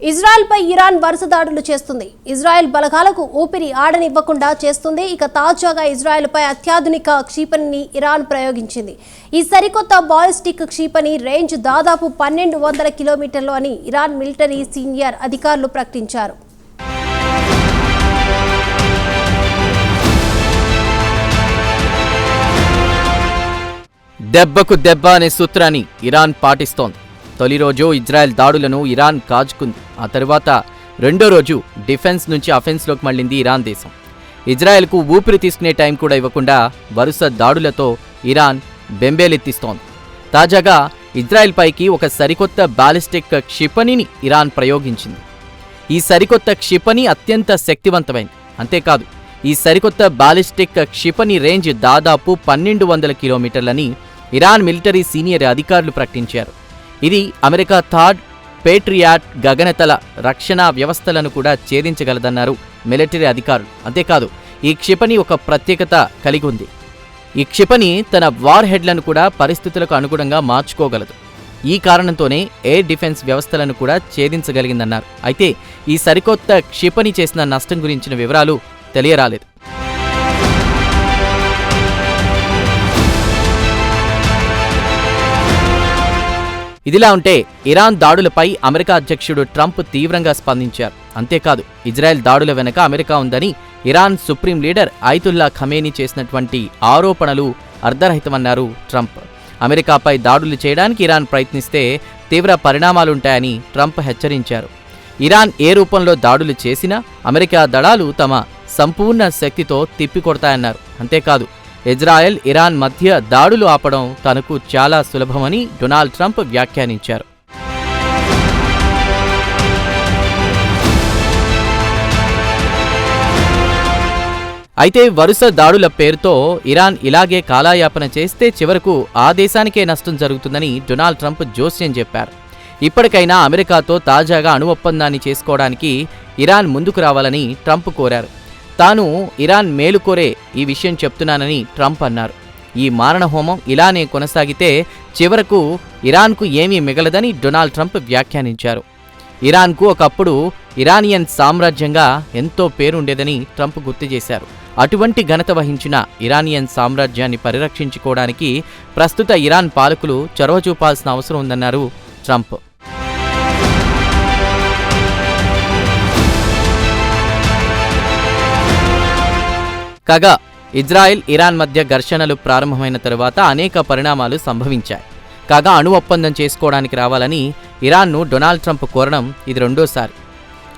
ఇజ్రాయెల్పై Iran వరుస దాడులు చేస్తుంది. ఇజ్రాయెల్ బలగాలకు ఊపిరి ఆడనివ్వకుండా చేస్తుంది. ఇక తాజాగా ఇజ్రాయెల్పై అత్యాధునిక క్షిపణిని ఇరాన్ ప్రయోగించింది. ఈ సరికొత్త బాలిస్టిక్ క్షిపణి రేంజ్ దాదాపు 1200 కిలోమీటర్లు అని ఇరాన్ మిలిటరీ సీనియర్ అధికారులు ప్రకటించారు. దెబ్బకు దెబ్బ అనే సూత్రాన్ని ఇరాన్ పాటిస్తోంది. తొలి రోజు ఇజ్రాయెల్ దాడులను ఇరాన్ కాజుకుంది. ఆ తరువాత రెండో రోజు డిఫెన్స్ నుంచి అఫెన్స్లోకి మళ్లింది ఇరాన్ దేశం. ఇజ్రాయెల్కు ఊపిరి తీసుకునే టైం కూడా ఇవ్వకుండా వరుస దాడులతో ఇరాన్ బెంబేలెత్తిస్తోంది. తాజాగా ఇజ్రాయెల్ పైకి ఒక సరికొత్త బాలిస్టిక్ క్షిపణిని ఇరాన్ ప్రయోగించింది. ఈ సరికొత్త క్షిపణి అత్యంత శక్తివంతమైంది. అంతేకాదు, ఈ సరికొత్త బాలిస్టిక్ క్షిపణి రేంజ్ దాదాపు 1200 కిలోమీటర్లని ఇరాన్ మిలిటరీ సీనియర్ అధికారులు ప్రకటించారు. ఇది అమెరికా థర్డ్ పేట్రియాట్ గగనతల రక్షణ వ్యవస్థలను కూడా ఛేదించగలదన్నారు మిలిటరీ అధికారులు. అంతేకాదు, ఈ క్షిపణి ఒక ప్రత్యేకత కలిగి ఉంది. ఈ క్షిపణి తన వార్ హెడ్లను కూడా పరిస్థితులకు అనుగుణంగా మార్చుకోగలదు. ఈ కారణంతోనే ఎయిర్ డిఫెన్స్ వ్యవస్థలను కూడా ఛేదించగలిగిందన్నారు. అయితే ఈ సరికొత్త క్షిపణి చేసిన నష్టం గురించిన వివరాలు తెలియరాలేదు. ఇదిలా ఉంటే ఇరాన్ దాడులపై అమెరికా అధ్యక్షుడు ట్రంప్ తీవ్రంగా స్పందించారు. అంతేకాదు, ఇజ్రాయెల్ దాడుల వెనుక అమెరికా ఉందని Iran supreme leader Ayatollah Khamenei చేసినటువంటి ఆరోపణలు అర్ధరహితమన్నారు ట్రంప్. అమెరికాపై దాడులు చేయడానికి ఇరాన్ ప్రయత్నిస్తే తీవ్ర పరిణామాలుంటాయని ట్రంప్ హెచ్చరించారు. ఇరాన్ ఏ రూపంలో దాడులు చేసినా అమెరికా దళాలు తమ సంపూర్ణ శక్తితో తిప్పికొడతాయన్నారు. అంతేకాదు, ఇజ్రాయెల్ ఇరాన్ మధ్య దాడులు ఆపడం తనకు చాలా సులభమని డొనాల్డ్ ట్రంప్ వ్యాఖ్యానించారు. అయితే వరుస దాడుల పేరుతో ఇరాన్ ఇలాగే కాలాయాపన చేస్తే చివరకు ఆ దేశానికే నష్టం జరుగుతుందని డొనాల్డ్ ట్రంప్ జోస్యం చెప్పారు. ఇప్పటికైనా అమెరికాతో తాజాగా అణు ఒప్పందాన్ని చేసుకోవడానికి ఇరాన్ ముందుకు రావాలని ట్రంప్ కోరారు. తాను ఇరాన్ మేలుకోరే ఈ విషయం చెప్తున్నానని ట్రంప్ అన్నారు. ఈ మారణహోమం ఇలానే కొనసాగితే చివరకు ఇరాన్కు ఏమీ మిగలదని డొనాల్డ్ ట్రంప్ వ్యాఖ్యానించారు. ఇరాన్కు ఒకప్పుడు ఇరానియన్ సామ్రాజ్యంగా ఎంతో పేరుండేదని ట్రంప్ గుర్తు చేశారు. అటువంటి ఘనత వహించిన ఇరానియన్ సామ్రాజ్యాన్ని పరిరక్షించుకోవడానికి ప్రస్తుత ఇరాన్ పాలకులు చొరవ చూపాల్సిన అవసరం ఉందన్నారు ట్రంప్. కాగా ఇజ్రాయెల్ ఇరాన్ మధ్య ఘర్షణలు ప్రారంభమైన తరువాత అనేక పరిణామాలు సంభవించాయి. కాగా అణు ఒప్పందం చేసుకోవడానికి రావాలని ఇరాన్ను డొనాల్డ్ ట్రంప్ కోరడం ఇది రెండోసారి.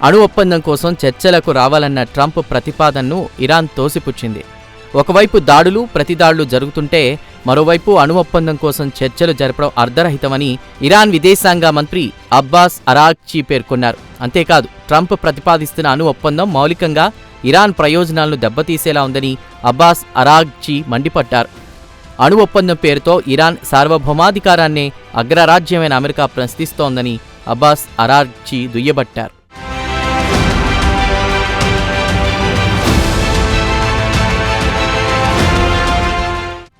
అణు ఒప్పందం కోసం చర్చలకు రావాలన్న ట్రంప్ ప్రతిపాదనను ఇరాన్ తోసిపుచ్చింది. ఒకవైపు దాడులు ప్రతిదాడులు జరుగుతుంటే మరోవైపు అణు ఒప్పందం కోసం చర్చలు జరపడం అర్ధరహితమని ఇరాన్ విదేశాంగ మంత్రి అబ్బాస్ అరాగ్చీ పేర్కొన్నారు. అంతేకాదు, ట్రంప్ ప్రతిపాదిస్తున్న అణు ఒప్పందం మౌలికంగా ఇరాన్ ప్రయోజనాలను దెబ్బతీసేలా ఉందని అబ్బాస్ అరాగ్చీ మండిపడ్డారు. అణు ఒప్పందం పేరుతో ఇరాన్ సార్వభౌమాధికారాన్నే అగ్రరాజ్యమైన అమెరికా ప్రశ్నిస్తోందని అబ్బాస్ అరాగ్చీ దుయ్యబట్టారు.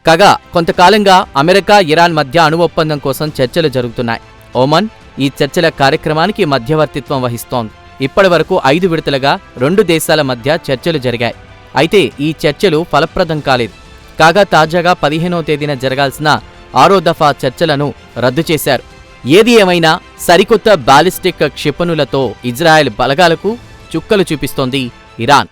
కాగా కొంతకాలంగా అమెరికా ఇరాన్ మధ్య అణు ఒప్పందం కోసం చర్చలు జరుగుతున్నాయి. ఒమన్ ఈ చర్చల కార్యక్రమానికి మధ్యవర్తిత్వం వహిస్తోంది. ఇప్పటి వరకు 5 విడతలుగా 2 దేశాల మధ్య చర్చలు జరిగాయి. అయితే ఈ చర్చలు ఫలప్రదం కాలేదు. కాగా తాజాగా 15వ తేదీన జరగాల్సిన 6వ దఫా చర్చలను రద్దు చేశారు. ఏది ఏమైనా సరికొత్త బాలిస్టిక్ క్షిపణులతో ఇజ్రాయెల్ బలగాలకు చుక్కలు చూపిస్తోంది ఇరాన్.